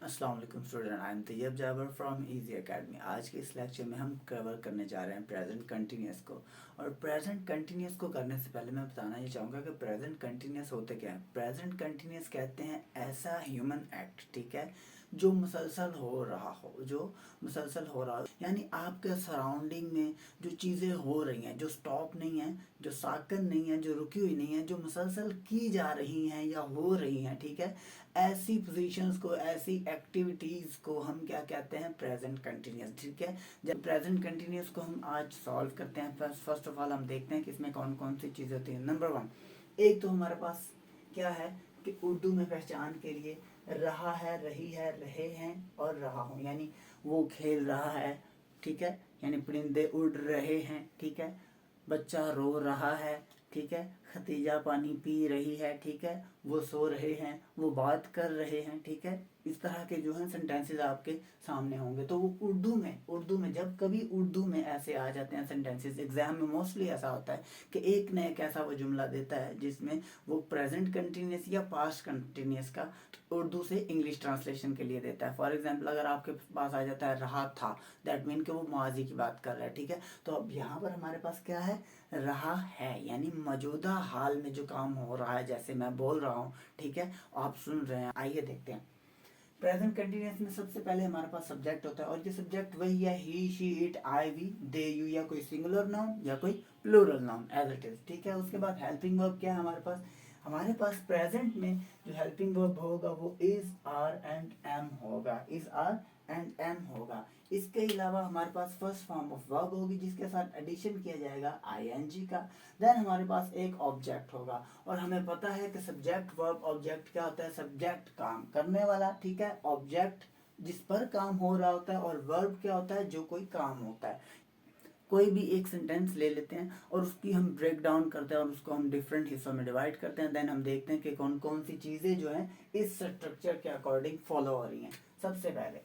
अस्सलाम वालेकुम student, I am Tayyab Jabir from Easy Academy. आज के इस लेक्चर में हम कवर करने जा रहे हैं प्रेजेंट कंटिन्यूस को। और प्रेजेंट कंटिन्यूस को करने से पहले मैं बताना ये चाहूँगा कि प्रेजेंट कंटिन्यूस होते क्या है। प्रेजेंट कंटिन्यूस कहते हैं ऐसा ह्यूमन एक्ट, ठीक है, जो मुसलसल हो रहा हो, यानी आपके सराउंडिंग में जो चीज़ें हो रही हैं, जो स्टॉप नहीं है, जो साकन नहीं है, जो रुकी हुई नहीं है, जो मुसलसल की जा रही हैं या हो रही हैं, ठीक है, ऐसी पोजीशंस को, ऐसी एक्टिविटीज़ को हम क्या कहते हैं, प्रेजेंट कंटिन्यूस, ठीक है। जब प्रेजेंट कंटिन्यूस को हम आज सॉल्व करते हैं, फर्स्ट ऑफ ऑल हम देखते हैं कि इसमें कौन कौन सी चीज़ें होती हैं। नंबर वन, एक तो हमारे पास क्या है कि उर्दू में पहचान के लिए रहा है, रही है, रहे हैं और रहा हूँ, यानी वो खेल रहा है, ठीक है, यानी परिंदे उड़ रहे हैं, ठीक है, बच्चा रो रहा है, ठीक है, खतीजा पानी पी रही है, ठीक है, वो सो रहे हैं, वो बात कर रहे हैं, ठीक है। इस तरह के जो हैं सेंटेंसेस आपके सामने होंगे। तो वो उर्दू में जब कभी उर्दू में ऐसे आ जाते हैं सेंटेंसेस, एग्जाम में मोस्टली ऐसा होता है कि एक न एक ऐसा वो जुमला देता है जिसमें वो प्रेजेंट कंटिन्यूस या पास्ट कंटिन्यूस का उर्दू से इंग्लिश ट्रांसलेशन के लिए देता है। फॉर एग्जाम्पल, अगर आपके पास आ जाता है रहा था, दैट मीन कि वो माजी की बात कर रहा है, ठीक है। तो अब यहाँ पर हमारे पास क्या है, रहा है, यानी मौजूदा हाल में जो काम हो रहा है, जैसे मैं बोल रहा हूँ, ठीक है, आप सुन रहे हैं। आइए देखते हैं। प्रेजेंट कंटिन्यूस में सबसे पहले हमारे पास सब्जेक्ट होता है, और ये सब्जेक्ट वही है he, she, it, I, we, they, you, या कोई सिंगुलर नाउन या कोई plural noun as it is, ठीक है। उसके बाद हेल्पिंग वर्ब क्या है हमारे पास प्रेजेंट में जो हेल्पिंग वर्ब होगा वो इज, आर एंड एम होगा, इज, आर एंड एम होगा। इसके अलावा हमारे पास फर्स्ट फॉर्म ऑफ वर्ब होगी जिसके साथ एडिशन किया जाएगा आईएनजी का। देन हमारे पास एक ऑब्जेक्ट होगा, और हमें पता है कि सब्जेक्ट वर्ब ऑब्जेक्ट क्या होता है। सब्जेक्ट काम करने वाला, ठीक है, ऑब्जेक्ट जिस पर काम हो रहा होता है, और वर्ब क्या होता है, जो कोई काम होता है। कोई भी एक सेंटेंस ले लेते हैं और उसकी हम ब्रेक डाउन करते हैं और उसको हम डिफरेंट हिस्सों में डिवाइड करते हैं। देन हम देखते हैं कि कौन कौन सी चीज़ें जो हैं इस स्ट्रक्चर के अकॉर्डिंग फॉलो हो रही हैं। सबसे पहले,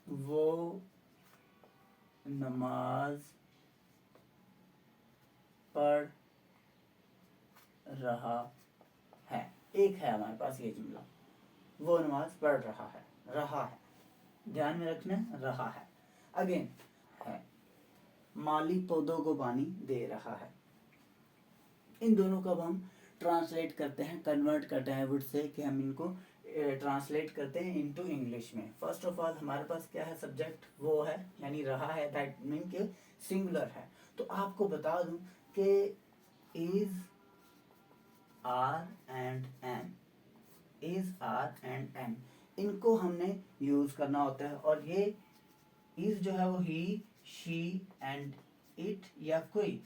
वो नमाज पढ़ रहा है। एक है हमारे पास ये जुमला, वो नमाज पढ़ रहा है, ध्यान में रखना, रहा है। अगेन है, माली पौधों को पानी दे रहा है। इन दोनों को अब हम ट्रांसलेट करते हैं, कन्वर्ट करते हैं वुड से, कि हम इनको ट्रांसलेट करते हैं इनटू इंग्लिश में। फर्स्ट ऑफ ऑल हमारे पास क्या है, सब्जेक्ट वो है, यानी रहा है, दैट मीन के सिंगुलर है। तो आपको बता दूं कि is, are and am, is, are and am, इनको हमने यूज करना होता है। और ये इज जो है वो ही, शी एंड इट, या कोई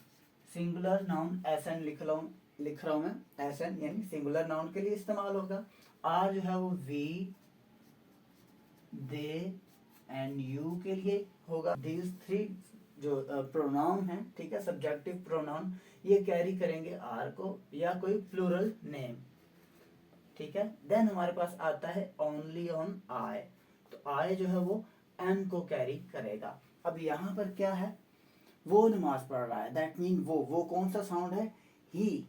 सिंगुलर नाउन एसन लिख रहा हूं मैं, एसन यानी सिंगुलर नाउन के लिए इस्तेमाल होगा। आर जो है वो वी, दे एंड यू के लिए होगा। दीज थ्री जो प्रोनाउन है, ठीक है, सब्जेक्टिव प्रोनाउन, ये कैरी करेंगे आर को या कोई प्लूरल नेम, ठीक है। देन हमारे पास आता है ओनली ऑन आई, तो आई जो है वो एम को कैरी करेगा। अब यहाँ पर क्या है, वो नमाज पढ़ रहा है, दैट मीन वो कौन सा साउंड है, ही।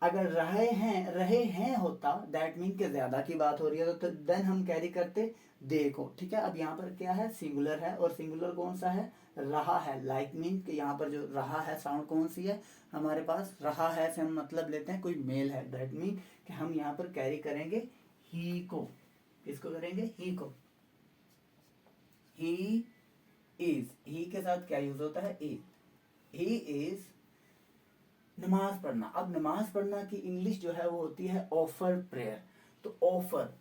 अगर रहे हैं होता, दैट मीन के ज्यादा की बात हो रही है, तो देन हम कैरी करते दे को, ठीक है। अब यहाँ पर क्या है, सिंगुलर है, और सिंगुलर कौन सा है, रहा है, लाइक मीन कि यहाँ पर जो रहा है साउंड कौन सी है हमारे पास, रहा है से हम मतलब लेते हैं कोई मेल है, दैट मीन कि हम यहाँ पर कैरी करेंगे ही को। किसको करेंगे, ही को। ही इज, ही के साथ क्या यूज होता है, इज, ही इज नमाज पढ़ना। अब नमाज पढ़ना की इंग्लिश जो है वो होती है ऑफर प्रेयर। तो ऑफर,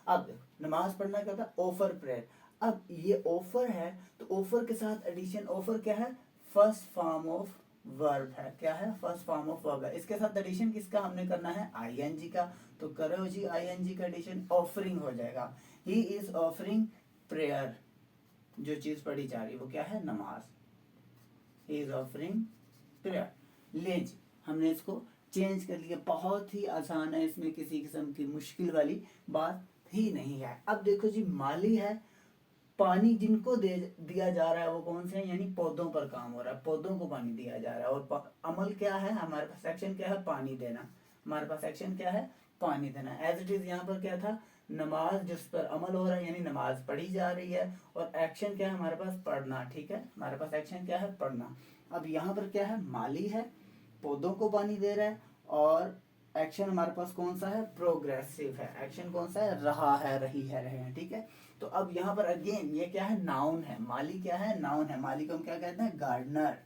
अब देखो नमाज पढ़ना क्या होता है, ऑफर प्रेयर। अब ये ऑफर है, तो ऑफर के साथ एडिशन, ऑफर क्या है, फर्स्ट फॉर्म ऑफ वर्ब है, क्या है, फर्स्ट फॉर्म ऑफ वर्ब है। इसके साथ एडिशन किसका हमने करना है, आईएनजी का। तो करो जी आईएनजी का एडिशन, ऑफरिंग हो जाएगा। ही इज ऑफरिंग प्रेयर, जो चीज पढ़ी जा रही है वो क्या है, नमाज। He is offering prayer. ले जी, हमने इसको चेंज कर लिया, बहुत ही आसान है, इसमें किसी किस्म की मुश्किल वाली बात ही नहीं है। अब देखो जी, माली है, पानी जिनको दिया जा रहा है वो कौन से हैं, यानी पौधों पर काम हो रहा है, पौधों को पानी दिया जा रहा है। और अमल क्या है हमारे पास, एक्शन क्या है, पानी देना। हमारे पास एक्शन क्या है, पानी देना। एज इट इज यहाँ पर क्या था, नमाज जिस पर अमल हो रहा है, यानी नमाज पढ़ी जा रही है, और एक्शन क्या है हमारे पास, पढ़ना। ठीक है, हमारे पास एक्शन क्या है, पढ़ना। अब यहाँ पर क्या है, माली है, पौधों को पानी दे रहा है, और एक्शन हमारे पास कौन सा है, प्रोग्रेसिव है। एक्शन कौन सा है, रहा है, रही है, रहे हैं। ठीक है, तो अब यहाँ पर अगेन ये क्या है, नाउन है। माली क्या है, नाउन है। माली को हम क्या कहते हैं, गार्डनर।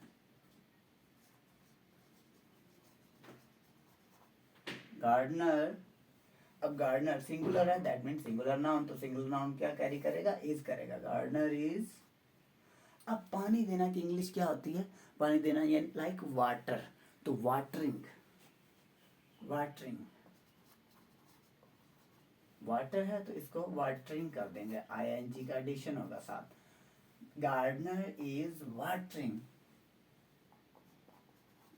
गार्डनर। अब गार्डनर सिंगुलर है, दैट मीन सिंगुलर नाउन, तो सिंगुलर नाउन क्या कैरी करेगा, इज करेगा। Gardener is. अब पानी देना की इंग्लिश क्या होती है, पानी देना यानी लाइक वाटर, तो वाटरिंग। वाटरिंग, वाटर है तो इसको वाटरिंग कर देंगे, आईएनजी का एडिशन होगा साथ। Gardener is watering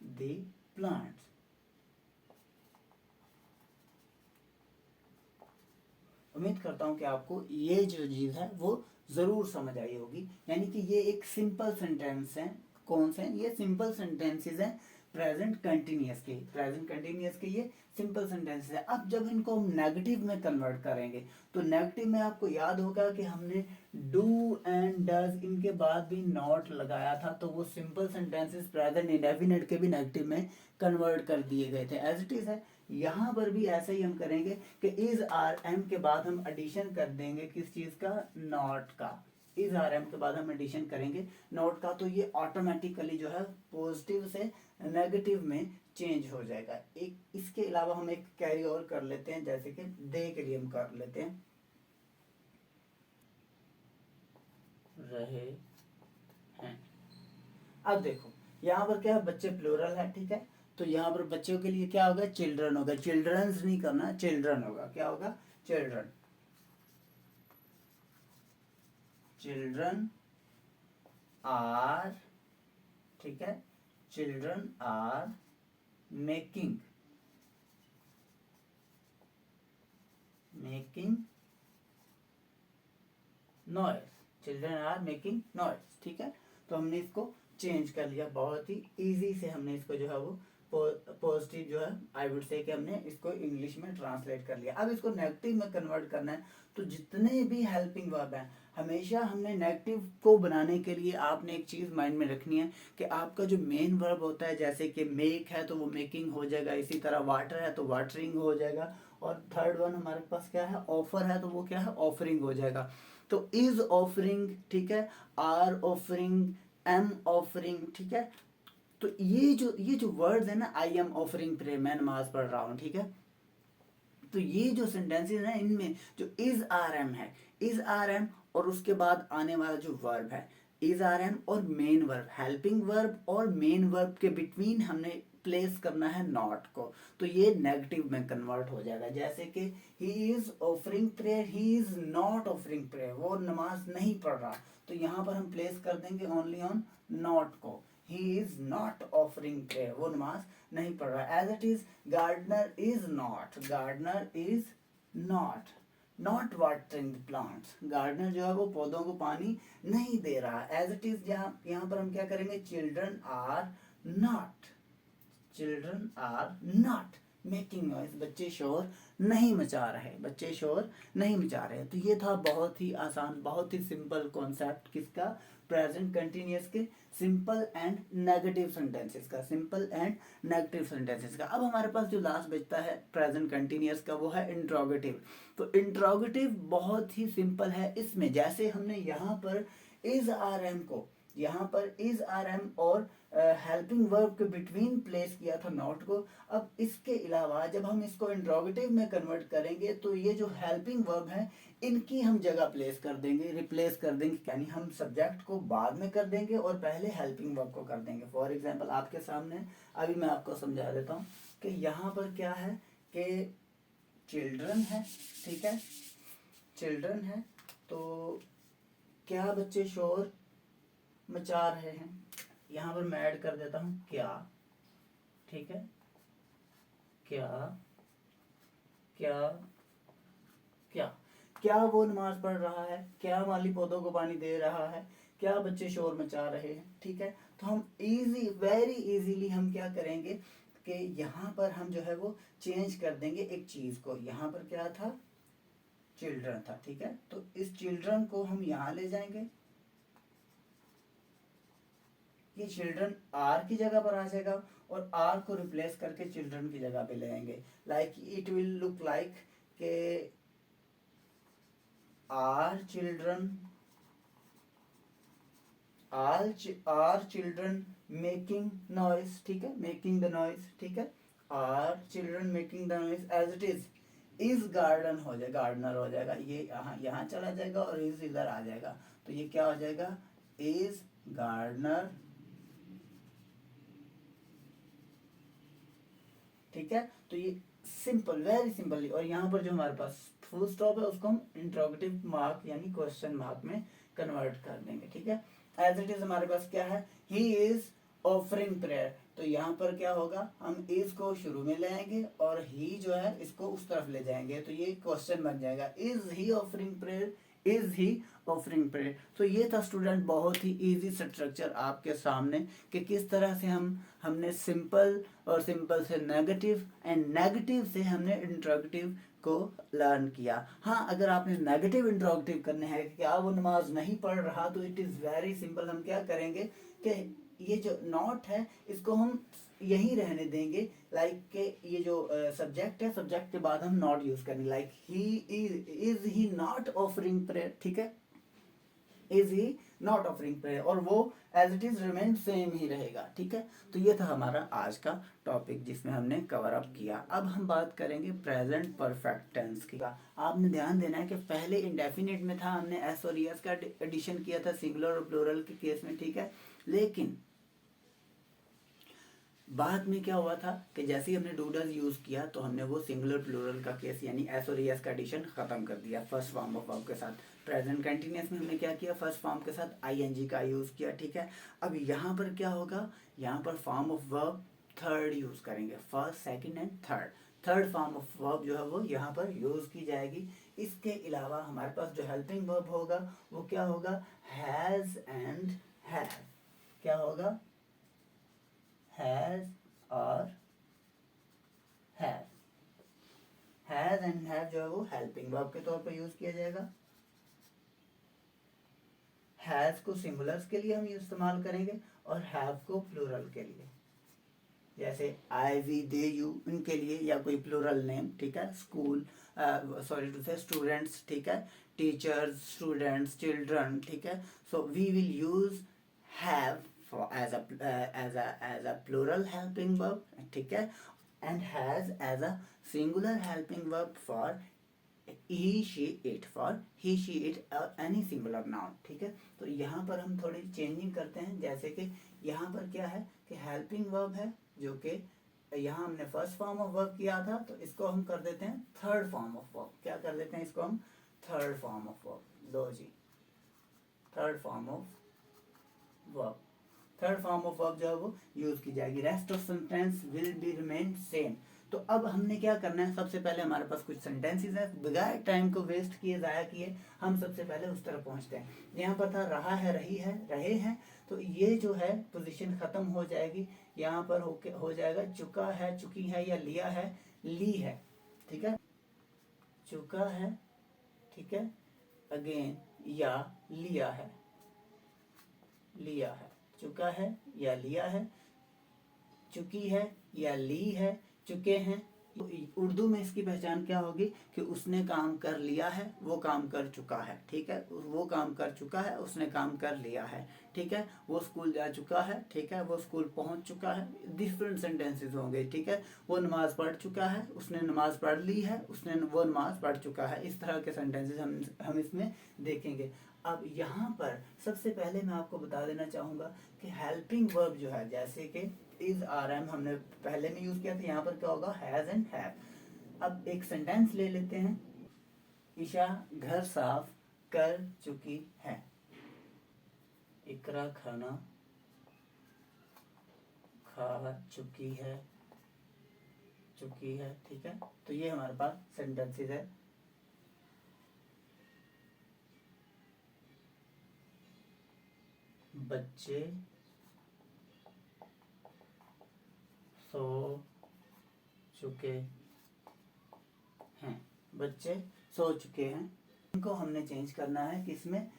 the plants. उम्मीद करता हूँ कि आपको ये जो चीज़ है वो ज़रूर समझ आई होगी। यानी कि ये एक सिंपल सेंटेंस है। कौन से हैं ये सिंपल सेंटेंसेस हैं, प्रेजेंट कंटिन्यूअस के। प्रेजेंट कंटिन्यूअस के ये सिंपल सेंटेंसेस है। अब जब इनको हम नेगेटिव में कन्वर्ट करेंगे, तो नेगेटिव में आपको याद होगा कि हमने डू एंड डज इनके बाद भी नॉट लगाया था, तो वो सिंपल सेंटेंसेस प्रेजेंट इंडेफिनिट के भी नेगेटिव में कन्वर्ट कर दिए गए थे। एज इट इज है, यहाँ पर भी ऐसा ही हम करेंगे कि इज आर एम के बाद हम एडिशन कर देंगे किस चीज का, नॉट का। इज आर एम के बाद हम एडिशन करेंगे नॉट का, तो ये ऑटोमेटिकली जो है पॉजिटिव से नेगेटिव में चेंज हो जाएगा। एक इसके अलावा हम एक कैरी ओवर कर लेते हैं, जैसे कि दे के लिए हम कर लेते हैं, रहे हैं। अब देखो यहाँ पर क्या है, बच्चे प्लूरल है। ठीक है, तो यहाँ पर बच्चों के लिए क्या होगा, चिल्ड्रन होगा। चिल्ड्रंस नहीं करना, चिल्ड्रन होगा। क्या होगा, चिल्ड्रन। चिल्ड्रन आर, ठीक है, children are making noise. Children are making noise. ठीक है, तो हमने इसको चेंज कर लिया, बहुत ही इजी से हमने इसको जो है वो पॉजिटिव जो है, आई वुड से कि हमने इसको इंग्लिश में ट्रांसलेट कर लिया। अब इसको नेगेटिव में कन्वर्ट करना है, तो जितने भी हेल्पिंग वर्ब हैं, हमेशा हमने नेगेटिव को बनाने के लिए आपने एक चीज़ माइंड में रखनी है कि आपका जो मेन वर्ब होता है, जैसे कि मेक है तो वो मेकिंग हो जाएगा, इसी तरह वाटर है तो वाटरिंग हो जाएगा, और थर्ड वन हमारे पास क्या है, ऑफर है तो वो क्या है, ऑफरिंग हो जाएगा। तो इज ऑफरिंग, ठीक है, आर ऑफरिंग, एम ऑफरिंग। ठीक है, तो ये जो वर्ड्स है ना, आई एम ऑफरिंग प्रेयर, मैं नमाज पढ़ रहा हूँ। ठीक है, तो ये जो सेंटेंसेस हैं इनमें जो इज आर एम है, इज आर एम और उसके बाद आने वाला जो वर्ब है, इज आर एम और मेन वर्ब, हेल्पिंग वर्ब और मेन वर्ब के बिटवीन हमने प्लेस करना है नॉट को, तो ये नेगेटिव में कन्वर्ट हो जाएगा। जैसे कि he is offering prayer, he is not offering prayer, वो नमाज नहीं पढ़ रहा, तो यहाँ पर हम प्लेस कर देंगे ओनली ऑन नॉट को। He is not offering prayer, वो नमाज नहीं पढ़ रहा। As it is, gardener is not, gardener is not watering the plants, gardener जो है वो पौधों को पानी नहीं दे रहा। एज इट इज, यहाँ पर हम क्या करेंगे, children are not making noise, बच्चे शोर नहीं मचा रहे, बच्चे शोर नहीं मचा रहे। तो ये था बहुत ही आसान, बहुत ही सिंपल कॉन्सेप्ट किसका, प्रेजेंट कंटिन्यूअस के सिंपल एंड नेगेटिव सेंटेंसेस का, सिंपल एंड नेगेटिव सेंटेंसेस का। अब हमारे पास जो लास्ट बचता है प्रेजेंट कंटिन्यूअस का, वो है इंट्रोगेटिव। तो इंट्रोगेटिव बहुत ही सिंपल है। इसमें जैसे हमने यहाँ पर इज आर एम को, यहाँ पर इज आर एम और हेल्पिंग वर्ब के बिटवीन प्लेस किया था नॉट को। अब इसके अलावा जब हम इसको इंट्रोगेटिव में कन्वर्ट करेंगे, तो ये जो हेल्पिंग वर्ब है इनकी हम जगह प्लेस कर देंगे, रिप्लेस कर देंगे, यानी हम सब्जेक्ट को बाद में कर देंगे और पहले हेल्पिंग वर्ब को कर देंगे। फॉर एग्जांपल आपके सामने अभी मैं आपको समझा देता हूँ कि यहाँ पर क्या है कि चिल्ड्रन है। ठीक है, चिल्ड्रन है, तो क्या बच्चे शोर मचा रहे हैं, यहाँ पर मैं ऐड कर देता हूँ क्या। ठीक है, क्या क्या क्या क्या वो नमाज पढ़ रहा है, क्या माली पौधों को पानी दे रहा है, क्या बच्चे शोर मचा रहे हैं। ठीक है, तो हम इजी, वेरी इजीली हम क्या करेंगे, कि यहाँ पर हम जो है वो चेंज कर देंगे एक चीज को। यहाँ पर क्या था, चिल्ड्रन था, ठीक है। तो इस चिल्ड्रन को हम यहाँ ले जाएंगे, ये चिल्ड्रन आर की जगह पर आ जाएगा और आर को रिप्लेस करके चिल्ड्रन की जगह पे ले आएंगे। Like it will look like के are children, are children making noise, ठीक है, मेकिंग द नॉइज, ठीक है। Are children making the noise as it is garden हो जाएगा, गार्डनर हो जाएगा, ये यहाँ चला जाएगा और इज इधर आ जाएगा। तो ये क्या हो जाएगा, इज गार्डनर, ठीक है। तो ये सिंपल, वेरी सिंपल। और यहाँ पर जो हमारे पास फुल स्टॉप है उसको हम इंट्रोगेटिव मार्क यानी क्वेश्चन मार्क में कन्वर्ट कर देंगे, ठीक है। एज इट इज हमारे पास क्या है, ही इज ऑफरिंग प्रेयर। तो यहाँ पर क्या होगा, हम इज को शुरू में ले आएंगे और ही जो है इसको उस तरफ ले जाएंगे, तो ये क्वेश्चन बन जाएगा, is he offering prayer, is he offering prayer. तो ये था स्टूडेंट बहुत ही इजी स्ट्रक्चर आपके सामने कि किस तरह से हमने सिंपल और सिंपल से नेगेटिव एंड नेगेटिव से हमने इंट्रोगेटिव को लर्न किया। हाँ, अगर आपने नेगेटिव इंट्रोगेटिव करने हैं कि क्या वो नमाज नहीं पढ़ रहा, तो इट इज़ वेरी सिंपल। हम क्या करेंगे कि ये जो नॉट है इसको हम यहीं रहने देंगे, लाइक के ये जो सब्जेक्ट है, सब्जेक्ट के बाद हम नॉट यूज करेंगे, like he is he not offering prayer, ठीक है, is he not offering prayer, और वो as it is remain same ही रहेगा, ठीक है। तो ये था हमारा आज का टॉपिक जिसमें हमने कवर अप किया। अब हम बात करेंगे प्रेजेंट परफेक्ट टेंस की। आपने ध्यान देना है कि पहले इंडेफिनिट में था, हमने एस और एस का एडिशन किया था सिंगुलर और प्लूरल के केस में, ठीक है। लेकिन बाद में क्या हुआ था कि जैसे ही हमने डूडल यूज किया तो हमने वो सिंगुलर प्लूरल का केस यानी एस और एस का एडिशन खत्म कर दिया फर्स्ट फॉर्म ऑफ वर्ब के साथ। प्रेजेंट कंटिन्यूअस में हमने क्या किया, फर्स्ट फॉर्म के साथ आईएनजी का यूज किया, ठीक है। अब यहाँ पर क्या होगा, यहाँ पर form of verb third use करेंगे, first second and third. Third form of verb जो है वो यहाँ पर यूज की जाएगी। इसके अलावा हमारे पास जो हेल्पिंग वर्ब होगा वो क्या होगा, हैज एंड हैव। क्या होगा, हैज और हैव। हैज एंड हैव जो है वो हेल्पिंग वर्ब के तौर पर यूज किया जाएगा। हैज को सिंगुलर्स के लिए हम इस्तेमाल करेंगे और हैव को प्लूरल के लिए, जैसे आई वी दे यू इनके लिए, या कोई प्लूरल नेम, ठीक है, school, sorry to say students, ठीक है, टीचर्स, स्टूडेंट्स, चिल्ड्रन, ठीक है। So we will use have for as a plural helping verb, ठीक है, and has as a singular helping verb for he she it, for he she it or any singular noun, ठीक है। तो यहाँ पर हम थोड़ी चेंजिंग करते हैं, जैसे कि यहाँ पर क्या है कि हेल्पिंग वर्ब है जो कि यहाँ हमने फर्स्ट फॉर्म ऑफ वर्ब किया था, तो इसको हम कर देते हैं थर्ड फॉर्म ऑफ वर्ब। क्या कर देते हैं इसको हम, थर्ड फॉर्म ऑफ वर्ब। लो जी, third form of verb, third form of verb जो है वो यूज की जाएगी। Rest of sentence will be remain same. तो अब हमने क्या करना है, सबसे पहले हमारे पास कुछ सेंटेंसेस है, बगैर टाइम को वेस्ट किए, जाया किए, हम सबसे पहले उस तरफ पहुंचते हैं। यहाँ पर था रहा है, रही है, रहे हैं, तो ये जो है पोजीशन खत्म हो जाएगी। यहाँ पर हो जाएगा चुका है, चुकी है, या लिया है, ली है, ठीक है, चुका है, ठीक है, अगेन, या लिया है, लिया है, चुका है या लिया है, चुकी है या ली है, चुके हैं। उर्दू में इसकी पहचान क्या होगी कि उसने काम कर लिया है, वो काम कर चुका है, ठीक है, वो काम कर चुका है, उसने काम कर लिया है, ठीक है, वो स्कूल जा चुका है, ठीक है, वो स्कूल पहुंच चुका है। डिफरेंट सेंटेंसेस होंगे, ठीक है, वो नमाज पढ़ चुका है, उसने नमाज पढ़ ली है, उसने वो नमाज पढ़ चुका है। इस तरह के सेंटेंसेस हम इसमें देखेंगे। अब यहाँ पर सबसे पहले मैं आपको बता देना चाहूँगा कि हेल्पिंग वर्ब जो है, जैसे कि इज आर एम हमने पहले में यूज किया था, यहाँ पर क्या होगा, हैज एंड हैव। अब एक सेंटेंस ले लेते हैं, ईशा घर साफ कर चुकी है, इकरा खाना खा चुकी है, ठीक है। तो ये हमारे पास सेंटेंसेस है। बच्चे सो चुके हैं, बच्चे सो चुके हैं। इनको हमने चेंज करना है किसमें,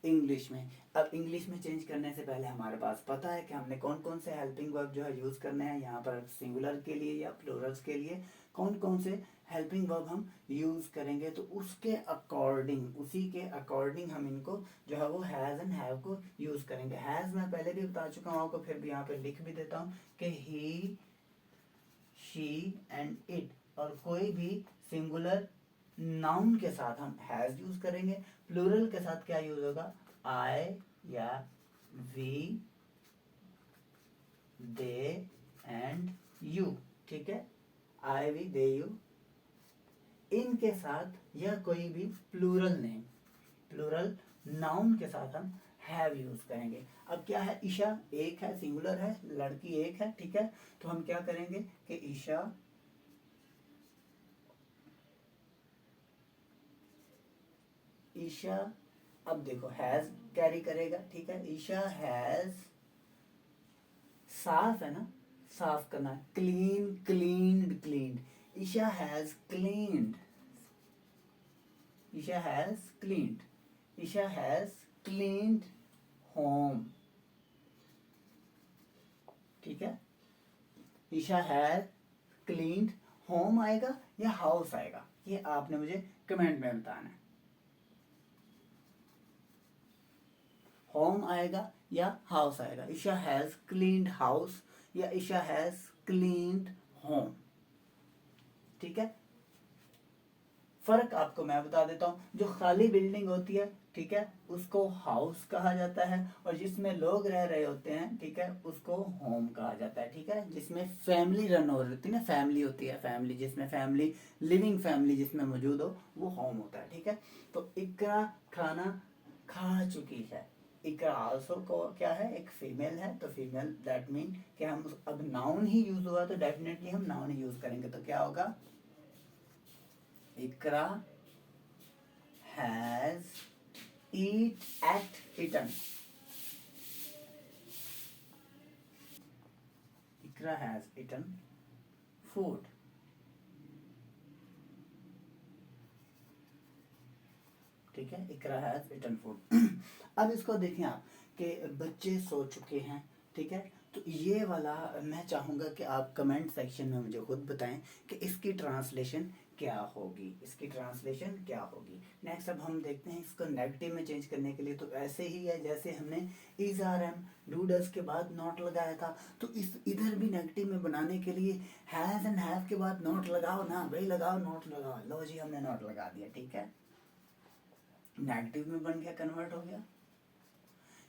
इंग्लिश में। अब इंग्लिश में चेंज करने से पहले हमारे पास पता है कि हमने कौन कौन से हेल्पिंग वर्ब जो है यूज़ करने हैं यहाँ पर, सिंगुलर के लिए या प्लूरल्स के लिए कौन कौन से हेल्पिंग वर्ब हम यूज़ करेंगे। तो उसके अकॉर्डिंग, उसी के अकॉर्डिंग हम इनको जो है वो हैज़ एंड हैव को यूज़ करेंगे। हैज़ मैं पहले भी बता चुका हूँ आपको, फिर भी यहाँ पे लिख भी देता हूँ कि ही, शी एंड इट, और कोई भी सिंगुलर नाउन के साथ हम हैज यूज करेंगे। प्लूरल के साथ क्या यूज होगा, आई या वी, दे एंड यू, ठीक है, आई वी दे यू। इनके साथ या कोई भी प्लूरल नेम, प्लूरल नाउन के साथ हम हैव यूज करेंगे। अब क्या है, ईशा एक है, सिंगुलर है, लड़की एक है, ठीक है, तो हम क्या करेंगे कि ईशा ईशा, अब देखो हैज कैरी करेगा, ठीक है, ईशा हैज, साफ है ना, साफ करना, clean, cleaned, cleaned, Isha has cleaned, Isha has cleaned, Isha has cleaned home, ठीक है, ईशा हैज क्लीन्ड होम आएगा या हाउस आएगा, ये आपने मुझे कमेंट में बताना है। होम आएगा या हाउस आएगा, ईशा हैज क्लीन्ड हाउस या ईशा हैज क्लीन्ड होम, ठीक है। फर्क आपको मैं बता देता हूँ, जो खाली बिल्डिंग होती है, ठीक है, उसको हाउस कहा जाता है, और जिसमें लोग रह रहे होते हैं, ठीक है, उसको होम कहा जाता है, ठीक है, जिसमें फैमिली रन हो रही होती है ना, फैमिली होती है, फैमिली जिसमें फैमिली, लिविंग फैमिली जिसमें मौजूद हो, वो होम होता है, ठीक है। तो इकरा खाना खा चुकी है, इकरा आल्सो को क्या है, एक फीमेल है, तो फीमेल दैट मीन कि हम अब नाउन ही यूज हुआ तो डेफिनेटली हम नाउन ही यूज करेंगे, तो क्या होगा, Iqra has eaten, Iqra has eaten food, ठीक है, इकरा हैज eaten food। अब इसको देखें आप कि बच्चे सो चुके हैं, ठीक है, तो ये वाला मैं चाहूँगा कि आप कमेंट सेक्शन में मुझे खुद बताएं कि इसकी ट्रांसलेशन क्या होगी, इसकी ट्रांसलेशन क्या होगी। नेक्स्ट अब हम देखते हैं इसको नेगेटिव में चेंज करने के लिए, तो ऐसे ही है जैसे हमने is R am do does के बाद नॉट लगाया था, तो इस इधर भी नेगेटिव में बनाने के लिए हैज़ एंड हैव के बाद नॉट लगाओ ना भाई, लगाओ नॉट लगाओ, लो जी हमने नॉट लगा दिया, ठीक है, नेगेटिव में बन गया, कन्वर्ट हो गया।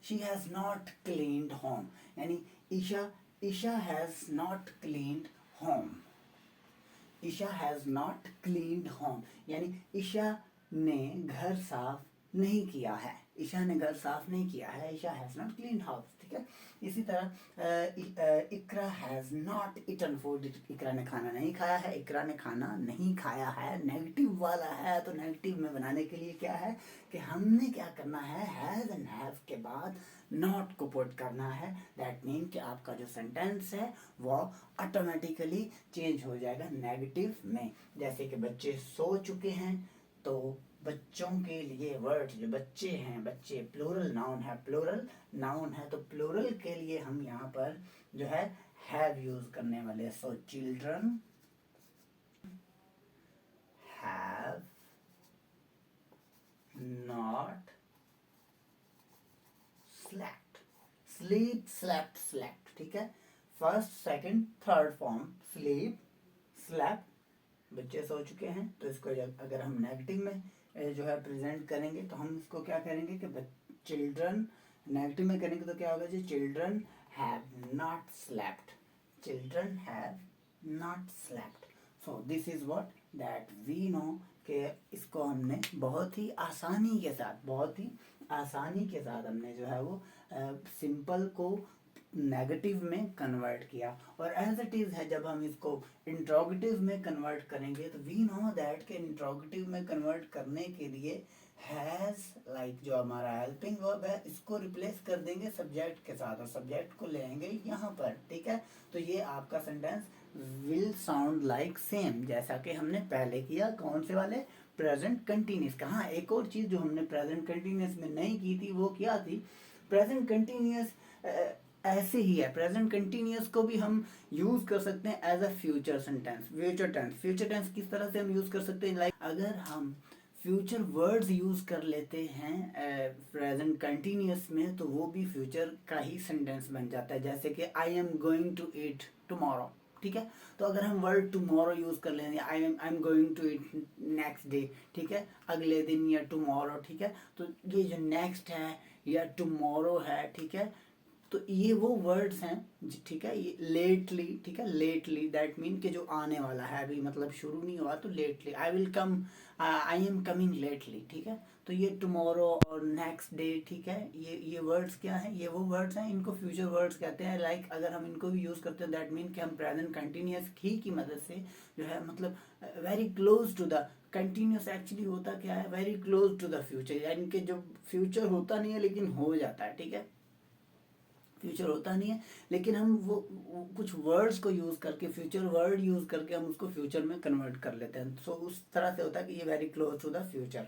She has not cleaned home, यानी Isha has not cleaned home, Isha has not cleaned home, यानी ईशा ने घर साफ नहीं किया है, ईशा ने घर साफ नहीं किया है, Isha has not cleaned house, ठीक है। इसी तरह Iqra has not eaten food, Iqra ने खाना नहीं खाया है, इकरा ने खाना नहीं खाया है, नेगेटिव वाला है, तो नेगेटिव में बनाने के लिए क्या है कि हमने क्या करना है, हैज एंड हैव के बाद नॉट को पुट करना है, दैट मीन कि आपका जो सेंटेंस है वो ऑटोमेटिकली चेंज हो जाएगा नेगेटिव में। जैसे कि बच्चे सो चुके हैं, तो बच्चों के लिए वर्ड जो बच्चे हैं, बच्चे प्लूरल नाउन है, प्लूरल नाउन है, तो प्लूरल के लिए हम यहाँ पर जो है हैव यूज करने वाले, so children have not slept, sleep slept slept, ठीक है, first second third form, sleep slept, बच्चे सो चुके हैं, तो इसको अगर हम नेगेटिव में जो है प्रेजेंट करेंगे तो हम इसको क्या करेंगे कि चिल्ड्रन, नेगेटिव में करेंगे तो क्या होगा जी, children have not slept, children have not slept. So this is what that we know कि इसको हमने बहुत ही आसानी के साथ, बहुत ही आसानी के साथ हमने जो है वो सिंपल को नेगेटिव में कन्वर्ट किया, और एज इट इज़ है जब हम इसको इंट्रोगेटिव में कन्वर्ट करेंगे तो वी नो दैट कि इंट्रोगेटिव में कन्वर्ट करने के लिए हैज़ लाइक जो हमारा हेल्पिंग वर्ब है इसको रिप्लेस कर देंगे सब्जेक्ट के साथ, और सब्जेक्ट को ले आएंगे यहाँ पर, ठीक है, तो ये आपका sentence will sound like same, जैसा कि हमने पहले किया कौन से वाले, प्रेजेंट कंटिन्यूस का। हाँ, एक और चीज़ जो हमने प्रेजेंट कंटिन्यूस में नहीं की थी वो क्या थी, प्रेजेंट कंटिन्यूस ऐसे ही है, प्रेजेंट कंटिन्यूस को भी हम यूज़ कर सकते हैं as a future sentence, future tense. Future tense किस तरह से हम यूज़ कर सकते हैं, लाइक अगर हम फ्यूचर वर्ड्स यूज़ कर लेते हैं प्रेजेंट कंटिन्यूस में, तो वो भी फ्यूचर का ही सेंटेंस बन जाता है। जैसे कि I am going to eat tomorrow, ठीक है, तो अगर हम वर्ड टुमारो यूज़ कर लेंगे, I am going to eat next day, ठीक है, अगले दिन या टुमारो, ठीक है, तो ये जो नेक्स्ट है या टुमारो है, ठीक है, तो ये वो वर्ड्स हैं, ठीक है, ये लेटली, ठीक है, लेटली दैट मीन कि जो आने वाला है, अभी मतलब शुरू नहीं हुआ, तो lately, I will come, I am coming lately, ठीक है, तो ये टुमारो और नेक्स्ट डे, ठीक है, ये वर्ड्स क्या हैं, ये वो वर्ड्स हैं, इनको फ्यूचर वर्ड्स कहते हैं। लाइक अगर हम इनको भी यूज़ करते हैं दैट मीन कि हम प्रेजेंट कंटिन्यूस ही की मदद से जो है, मतलब very close to the continuous, actually होता क्या है, very close to the future, यानी कि जो फ्यूचर होता नहीं है लेकिन हो जाता है, ठीक है, फ्यूचर होता नहीं है लेकिन हम वो कुछ वर्ड्स को यूज़ करके, फ्यूचर वर्ड यूज़ करके हम उसको फ्यूचर में कन्वर्ट कर लेते हैं। सो उस तरह से होता है कि ये very close to the future.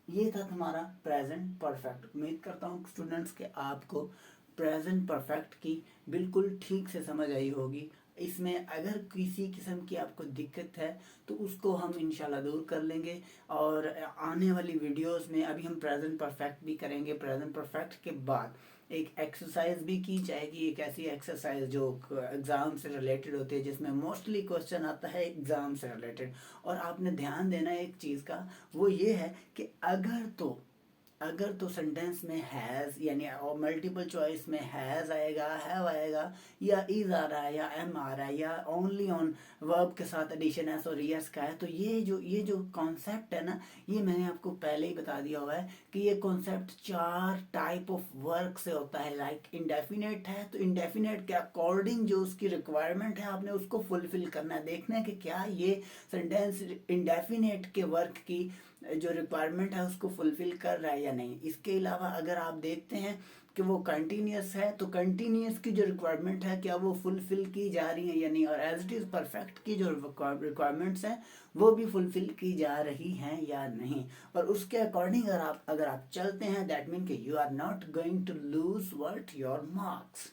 ये था तुम्हारा प्रेजेंट परफेक्ट। उम्मीद करता हूँ स्टूडेंट्स के आपको प्रेजेंट परफेक्ट की बिल्कुल ठीक से समझ आई होगी। इसमें अगर किसी किस्म की आपको दिक्कत है तो उसको हम इंशाल्लाह दूर कर लेंगे, और आने वाली वीडियोस में अभी हम प्रेजेंट परफेक्ट भी करेंगे। प्रेजेंट परफेक्ट के बाद एक एक्सरसाइज भी की जाएगी, एक ऐसी एक्सरसाइज जो एग्ज़ाम से रिलेटेड होती है, जिसमें मोस्टली क्वेश्चन आता है एग्ज़ाम से रिलेटेड। और आपने ध्यान देना है एक चीज़ का, वो ये है कि अगर तो सेंटेंस में हैज़ यानी मल्टीपल चॉइस में हैज़ आएगा, हैव आएगा, या इज़ आ रहा है, या एम आ रहा है, या ओनली ऑन वर्ब के साथ एडिशन एस और यस का है, तो ये जो कॉन्सेप्ट है ना, ये मैंने आपको पहले ही बता दिया हुआ है कि ये कॉन्सेप्ट 4 टाइप ऑफ वर्क से होता है। लाइक इंडेफिनेट है, तो इंडेफिनेट के अकॉर्डिंग जो उसकी रिक्वायरमेंट है आपने उसको फुलफिल करना है, देखना है कि क्या ये सेंटेंस इंडेफिनेट के वर्क की जो रिक्वायरमेंट है उसको फुलफिल कर रहा है या नहीं। इसके अलावा अगर आप देखते हैं कि वो कंटिन्यूस है, तो कंटिन्यूस की जो रिक्वायरमेंट है क्या वो फुलफिल की जा रही है या नहीं, और एज इट इज़ परफेक्ट की जो रिक्वायरमेंट्स हैं वो भी फुलफिल की जा रही हैं या नहीं। और उसके अकॉर्डिंग अगर आप चलते हैं दैट मीन कि you are not going to lose what your marks.